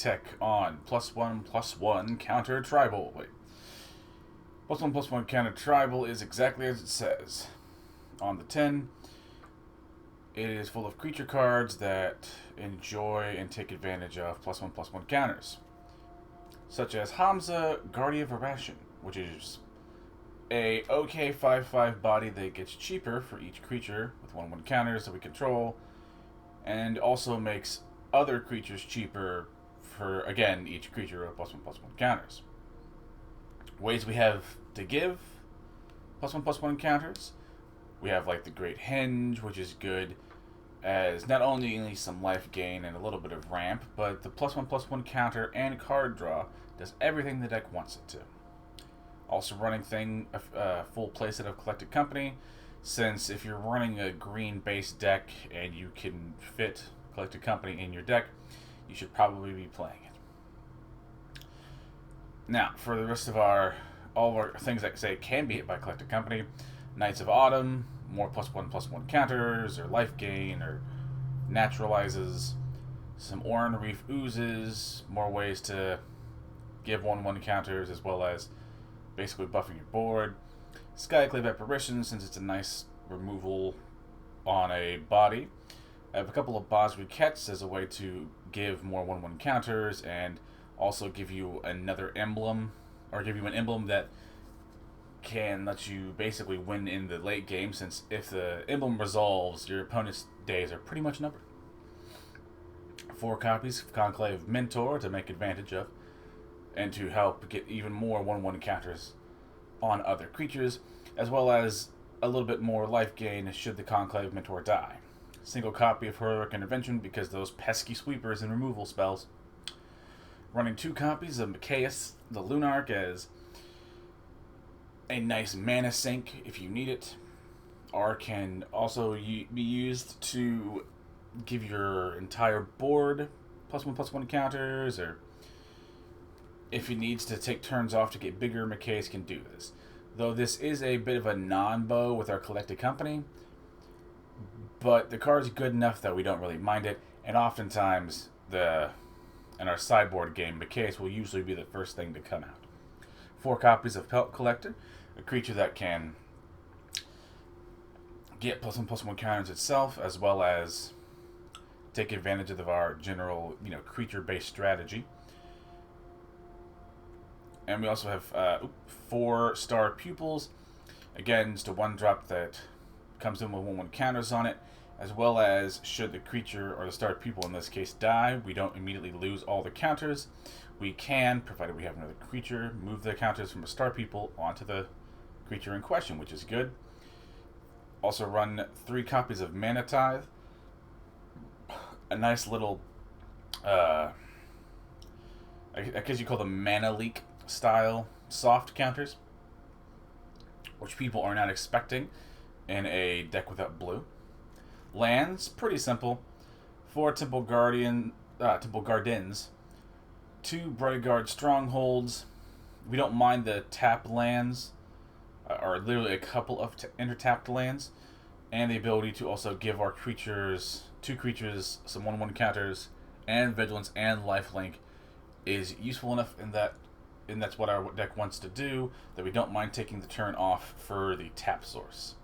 tech on +1/+1 counter tribal. Wait. +1/+1 counter tribal is exactly as it says. On the 10, it is full of creature cards that enjoy and take advantage of +1/+1 counters, such as Hamza, Guardian of Arashin, which is a okay 5/5 body that gets cheaper for each creature with 1/1 counters that we control, and also makes other creatures cheaper for, again, each creature with +1/+1 counters. Ways we have to give +1/+1 counters. We have like the Great Henge, which is good as not only some life gain and a little bit of ramp, but the +1/+1 counter and card draw does everything the deck wants it to. Also running a full playset of Collected Company, since if you're running a green-based deck and you can fit Collected Company in your deck, you should probably be playing it. Now, for the rest of all of our things that say can be hit by Collected Company, Knights of Autumn, more +1/+1 counters, or life gain, or naturalizes. Some Oran-Rief Oozes, more ways to give 1/1 counters, as well as basically buffing your board. Skyclave Apparition, since it's a nice removal on a body. I have a couple of Basri Kets as a way to give more 1/1 counters, and also give you another emblem, or give you an emblem that can let you basically win in the late game, since if the emblem resolves, your opponent's days are pretty much numbered. 4 copies of Conclave Mentor to make advantage of, and to help get even more 1/1 counters on other creatures, as well as a little bit more life gain should the Conclave Mentor die. Single copy of Heroic Intervention because those pesky sweepers and removal spells. Running 2 copies of Mikaeus, the Lunarch, as a nice mana sink if you need it, or can also be used to give your entire board +1/+1 counters, or if he needs to take turns off to get bigger, Mikaeus can do this. Though this is a bit of a non-bow with our Collected Company, but the card's good enough that we don't really mind it, and oftentimes in our sideboard game, Mikaeus will usually be the first thing to come out. 4 copies of Pelt Collector, a creature that can get +1/+1 counters itself, as well as take advantage of our general, creature-based strategy. And we also have 4 Star Pupils, again, just a 1-drop that comes in with 1/1 counters on it, as well as should the creature, or the Star Pupil in this case, die, we don't immediately lose all the counters. We can, provided we have another creature, move the counters from a Star Pupil onto the creature in question, which is good. Also run 3 copies of Mana Tithe, a nice little, I guess you call them mana leak style soft counters, which people are not expecting in a deck without blue. Lands, pretty simple. 4 Temple Gardens, 2 Bretagard Strongholds. We don't mind the tap lands, or literally a couple of intertapped lands, and the ability to also give our creatures, 2 creatures, some 1/1 counters, and Vigilance and Lifelink is useful enough in that, and that's what our deck wants to do, that we don't mind taking the turn off for the tap source.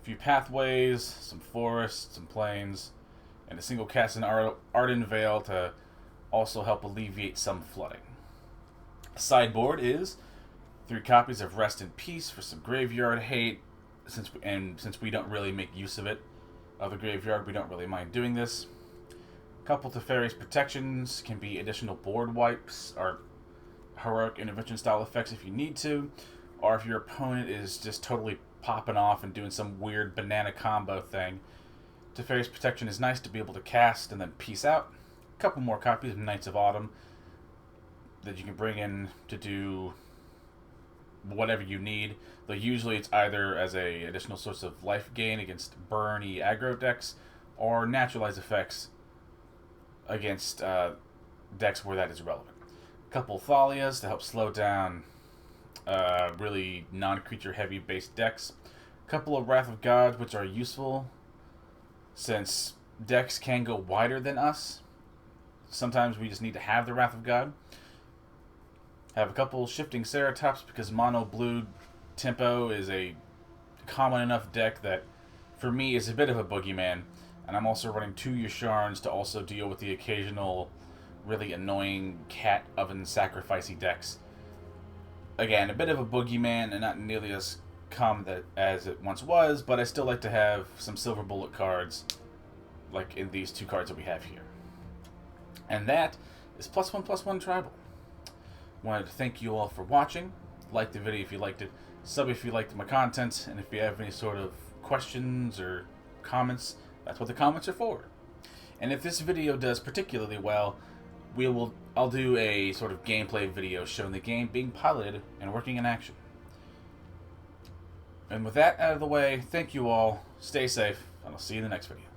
A few pathways, some forests, some plains, and a single cast in Ardenvale to also help alleviate some flooding. Sideboard is 3 copies of Rest in Peace for some graveyard hate, since we don't really make use of the graveyard, we don't really mind doing this. Couple Teferi's protections can be additional board wipes, or Heroic Intervention style effects if you need to, or if your opponent is just totally popping off and doing some weird banana combo thing. Teferi's protection is nice to be able to cast and then peace out. A couple more copies of Knights of Autumn that you can bring in to do whatever you need, though usually it's either as a additional source of life gain against burny aggro decks, or naturalize effects against decks where that is relevant. A couple Thalias to help slow down really non-creature heavy based decks. A couple of Wrath of Gods, which are useful since decks can go wider than us, Sometimes we just need to have the Wrath of God. Have a couple Shifting Ceratops because mono blue tempo is a common enough deck that for me is a bit of a boogeyman. And I'm also running 2 Yasharns to also deal with the occasional really annoying cat oven sacrificey decks. Again, a bit of a boogeyman and not nearly as common as it once was, but I still like to have some silver bullet cards like in these 2 cards that we have here. And that is +1/+1 Tribal. Wanted to thank you all for watching. Like the video if you liked it, sub if you liked my content, and if you have any sort of questions or comments, that's what the comments are for. And if this video does particularly well, I'll do a sort of gameplay video showing the game being piloted and working in action. And with that out of the way, thank you all, stay safe, and I'll see you in the next video.